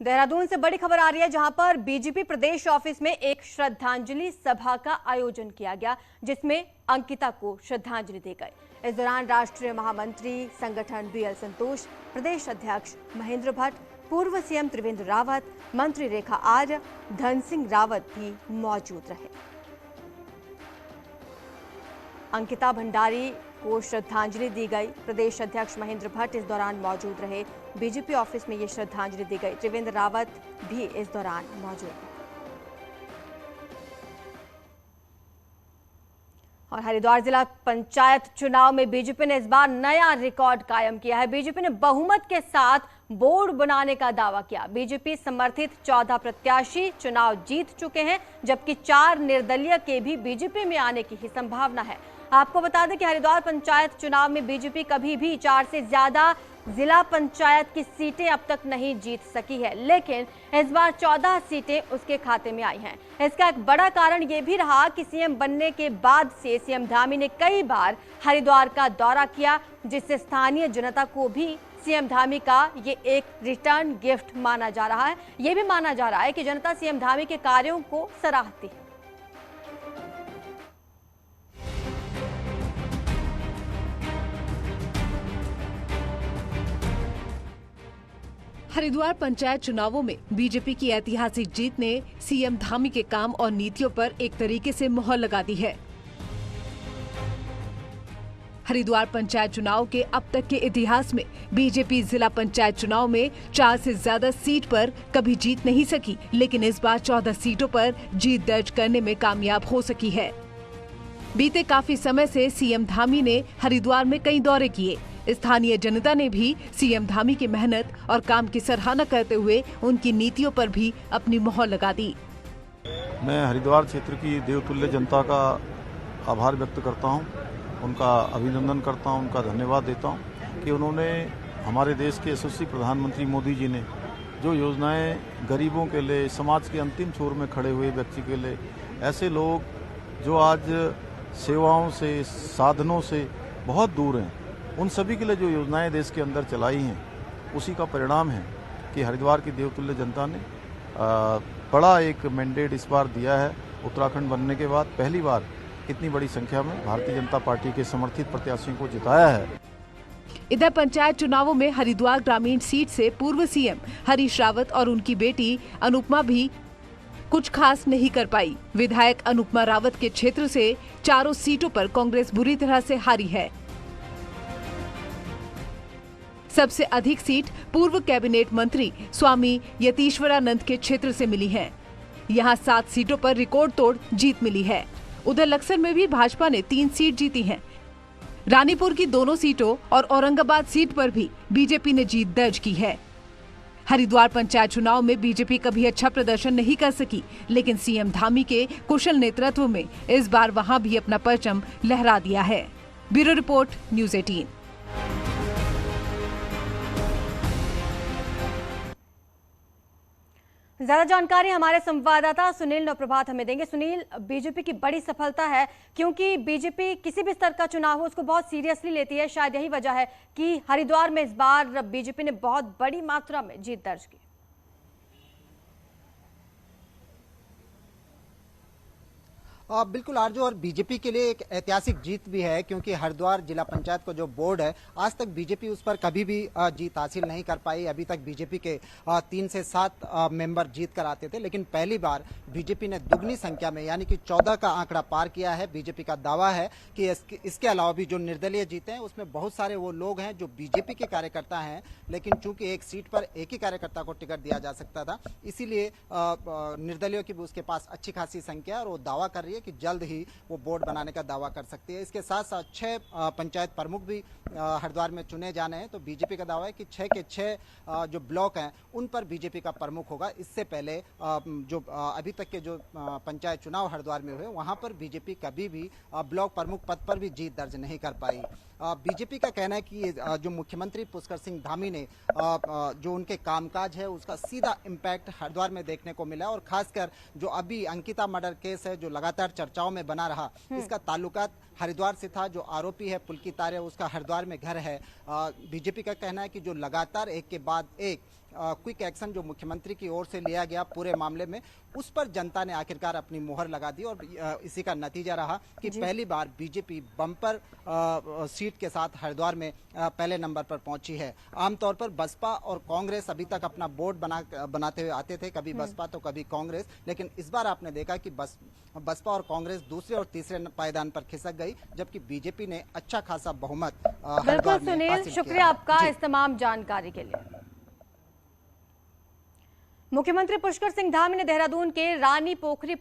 देहरादून से बड़ी खबर आ रही है, जहां पर बीजेपी प्रदेश ऑफिस में एक श्रद्धांजलि सभा का आयोजन किया गया, जिसमें अंकिता को श्रद्धांजलि दी गई। इस दौरान राष्ट्रीय महामंत्री संगठन बीएल संतोष, प्रदेश अध्यक्ष महेंद्र भट्ट, पूर्व सीएम त्रिवेंद्र रावत, मंत्री रेखा आर्य, धन सिंह रावत भी मौजूद रहे। अंकिता भंडारी को श्रद्धांजलि दी गई। प्रदेश अध्यक्ष महेंद्र भट्ट इस दौरान मौजूद रहे। बीजेपी ऑफिस में ये श्रद्धांजलि दी गई। त्रिवेंद्र रावत भी इस दौरान मौजूद रहे। और हरिद्वार जिला पंचायत चुनाव में बीजेपी ने इस बार नया रिकॉर्ड कायम किया है। बीजेपी ने बहुमत के साथ बोर्ड बनाने का दावा किया। बीजेपी समर्थित 14 प्रत्याशी चुनाव जीत चुके हैं, जबकि 4 निर्दलीय के भी बीजेपी में आने की ही संभावना है। आपको बता दें कि हरिद्वार पंचायत चुनाव में बीजेपी कभी भी 4 से ज्यादा जिला पंचायत की सीटें अब तक नहीं जीत सकी है, लेकिन इस बार 14 सीटें उसके खाते में आई हैं। इसका एक बड़ा कारण यह भी रहा कि सीएम बनने के बाद से सीएम धामी ने कई बार हरिद्वार का दौरा किया, जिससे स्थानीय जनता को भी सीएम धामी का ये एक रिटर्न गिफ्ट माना जा रहा है। यह भी माना जा रहा है कि जनता सीएम धामी के कार्यों को सराहती है। हरिद्वार पंचायत चुनावों में बीजेपी की ऐतिहासिक जीत ने सीएम धामी के काम और नीतियों पर एक तरीके से मोहर लगा दी है। हरिद्वार पंचायत चुनाव के अब तक के इतिहास में बीजेपी जिला पंचायत चुनाव में 4 से ज्यादा सीट पर कभी जीत नहीं सकी, लेकिन इस बार 14 सीटों पर जीत दर्ज करने में कामयाब हो सकी है। बीते काफी समय से सीएम धामी ने हरिद्वार में कई दौरे किए। स्थानीय जनता ने भी सीएम धामी की मेहनत और काम की सराहना करते हुए उनकी नीतियों पर भी अपनी मोहर लगा दी। मैं हरिद्वार क्षेत्र की देवतुल्य जनता का आभार व्यक्त करता हूं, उनका अभिनंदन करता हूं, उनका धन्यवाद देता हूं कि उन्होंने हमारे देश के यशस्वी प्रधानमंत्री मोदी जी ने जो योजनाएं गरीबों के लिए, समाज के अंतिम छोर में खड़े हुए व्यक्ति के लिए, ऐसे लोग जो आज सेवाओं से, साधनों से बहुत दूर हैं, उन सभी के लिए जो योजनाएं देश के अंदर चलाई हैं, उसी का परिणाम है कि हरिद्वार की देवतुल्य जनता ने बड़ा एक मैंडेट इस बार दिया है। उत्तराखंड बनने के बाद पहली बार इतनी बड़ी संख्या में भारतीय जनता पार्टी के समर्थित प्रत्याशियों को जिताया है। इधर पंचायत चुनावों में हरिद्वार ग्रामीण सीट से पूर्व सीएम हरीश रावत और उनकी बेटी अनुपमा भी कुछ खास नहीं कर पाई। विधायक अनुपमा रावत के क्षेत्र से 4 सीटों पर कांग्रेस बुरी तरह से हारी है। सबसे अधिक सीट पूर्व कैबिनेट मंत्री स्वामी यतीश्वरानंद के क्षेत्र से मिली है। यहां 7 सीटों पर रिकॉर्ड तोड़ जीत मिली है। उधर लक्सर में भी भाजपा ने 3 सीट जीती हैं। रानीपुर की दोनों सीटों और औरंगाबाद सीट पर भी बीजेपी ने जीत दर्ज की है। हरिद्वार पंचायत चुनाव में बीजेपी कभी अच्छा प्रदर्शन नहीं कर सकी, लेकिन सीएम धामी के कुशल नेतृत्व में इस बार वहां भी अपना परचम लहरा दिया है। Bureau report, news 18। ज्यादा जानकारी हमारे संवाददाता सुनील नवप्रभात हमें देंगे। सुनील, बीजेपी की बड़ी सफलता है, क्योंकि बीजेपी किसी भी स्तर का चुनाव हो उसको बहुत सीरियसली लेती है। शायद यही वजह है कि हरिद्वार में इस बार बीजेपी ने बहुत बड़ी मात्रा में जीत दर्ज की। बिल्कुल आरजू, और बीजेपी के लिए एक ऐतिहासिक जीत भी है, क्योंकि हरिद्वार जिला पंचायत का जो बोर्ड है, आज तक बीजेपी उस पर कभी भी जीत हासिल नहीं कर पाई। अभी तक बीजेपी के 3 से 7 मेंबर जीत कर आते थे, लेकिन पहली बार बीजेपी ने दुगनी संख्या में यानी कि 14 का आंकड़ा पार किया है। बीजेपी का दावा है कि इसके अलावा भी जो निर्दलीय जीते हैं उसमें बहुत सारे वो लोग हैं जो बीजेपी के कार्यकर्ता हैं, लेकिन चूंकि एक सीट पर एक ही कार्यकर्ता को टिकट दिया जा सकता था, इसीलिए निर्दलीयों की भी उसके पास अच्छी खासी संख्या है और वो दावा कर रही है कि जल्द ही वो बोर्ड बनाने का दावा कर सकती है। इसके साथ साथ 6 पंचायत प्रमुख भी हरिद्वार में चुने जाने हैं, तो बीजेपी का दावा है कि 6 के 6 जो ब्लॉक हैं उन पर बीजेपी का प्रमुख होगा। इससे पहले जो अभी तक के जो पंचायत चुनाव हरिद्वार में हुए, वहां पर बीजेपी कभी भी ब्लॉक प्रमुख पद पर भी जीत दर्ज नहीं कर पाई। बीजेपी का कहना है कि जो मुख्यमंत्री पुष्कर सिंह धामी ने जो उनके कामकाज है उसका सीधा इम्पैक्ट हरिद्वार में देखने को मिला, और खासकर जो अभी अंकिता मर्डर केस है जो लगातार चर्चाओं में बना रहा, इसका ताल्लुकात हरिद्वार से था। जो आरोपी है पुलकित आर्य, उसका हरिद्वार में घर है। बीजेपी का कहना है कि जो लगातार एक के बाद एक क्विक एक्शन जो मुख्यमंत्री की ओर से लिया गया पूरे मामले में, उस पर जनता ने आखिरकार अपनी मुहर लगा दी और इसी का नतीजा रहा कि पहली बार बीजेपी बम्पर सीट के साथ हरिद्वार में पहले नंबर पर पहुंची है। आमतौर पर बसपा और कांग्रेस अभी तक अपना बोर्ड बनाते हुए आते थे, कभी बसपा तो कभी कांग्रेस, लेकिन इस बार आपने देखा कि बसपा और कांग्रेस दूसरे और तीसरे पायदान पर खिसक गई, जबकि बीजेपी ने अच्छा खासा बहुमत बिल्कुल हरिद्वार में सुनील, हासिल किया शुक्रिया है। आपका जी। इस तमाम जानकारी के लिए। मुख्यमंत्री पुष्कर सिंह धामी ने देहरादून के रानी पोखरी